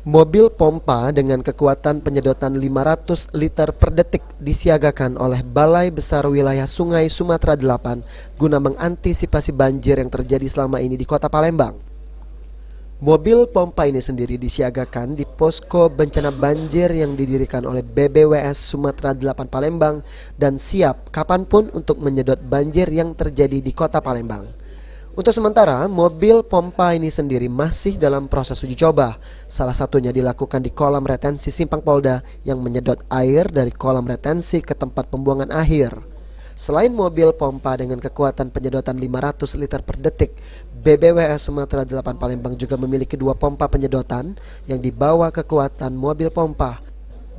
Mobil pompa dengan kekuatan penyedotan 500 liter per detik disiagakan oleh Balai Besar Wilayah Sungai Sumatera 8 guna mengantisipasi banjir yang terjadi selama ini di Kota Palembang. Mobil pompa ini sendiri disiagakan di posko bencana banjir yang didirikan oleh BBWS Sumatera 8 Palembang dan siap kapanpun untuk menyedot banjir yang terjadi di Kota Palembang. Untuk sementara, mobil pompa ini sendiri masih dalam proses uji coba. Salah satunya dilakukan di kolam retensi Simpang Polda yang menyedot air dari kolam retensi ke tempat pembuangan akhir. Selain mobil pompa dengan kekuatan penyedotan 500 liter per detik, BBWS Sumatera 8 Palembang juga memiliki 2 pompa penyedotan yang dibawa kekuatan mobil pompa.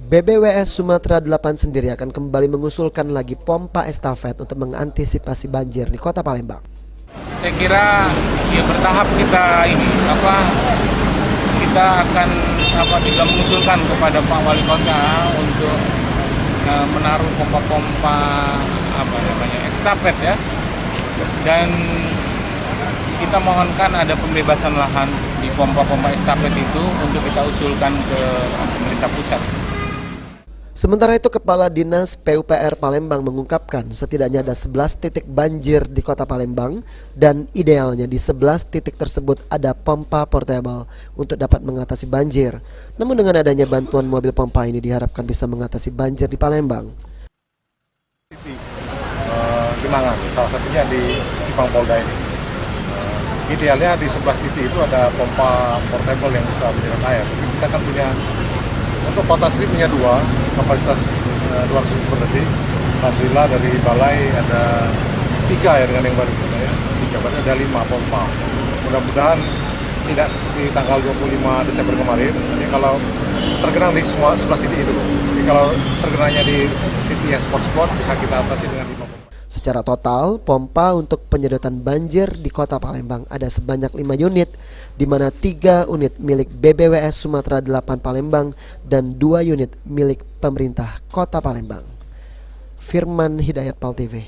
BBWS Sumatera 8 sendiri akan kembali mengusulkan lagi pompa estafet untuk mengantisipasi banjir di Kota Palembang. Saya kira ya bertahap kita akan juga mengusulkan kepada Pak Wali Kota untuk menaruh pompa-pompa estafet ya, dan kita mohonkan ada pembebasan lahan di pompa-pompa estafet itu untuk kita usulkan ke pemerintah pusat. Sementara itu, Kepala Dinas PUPR Palembang mengungkapkan setidaknya ada 11 titik banjir di Kota Palembang dan idealnya di 11 titik tersebut ada pompa portable untuk dapat mengatasi banjir. Namun dengan adanya bantuan mobil pompa ini diharapkan bisa mengatasi banjir di Palembang. Genangan, salah satunya di Simpang Polda ini. Idealnya di 11 titik itu ada pompa portable yang bisa menyedot air. Kita kan punya, untuk kota sendiri punya 2, kapasitas 200 per detik. Alhamdulillah dari balai ada 3 ya dengan yang baru ya. 3, berarti ada 5 pompa. Mudah-mudahan tidak seperti tanggal 25 Desember kemarin. Jadi kalau tergenang di semua 11 titik itu, jadi kalau tergenangnya di titik yang spot-spot bisa kita atasi dengan 5 pompa. Secara total, pompa untuk penyedotan banjir di Kota Palembang ada sebanyak 5 unit, di mana 3 unit milik BBWS Sumatera 8 Palembang dan 2 unit milik pemerintah Kota Palembang. Firman Hidayat, PAL TV.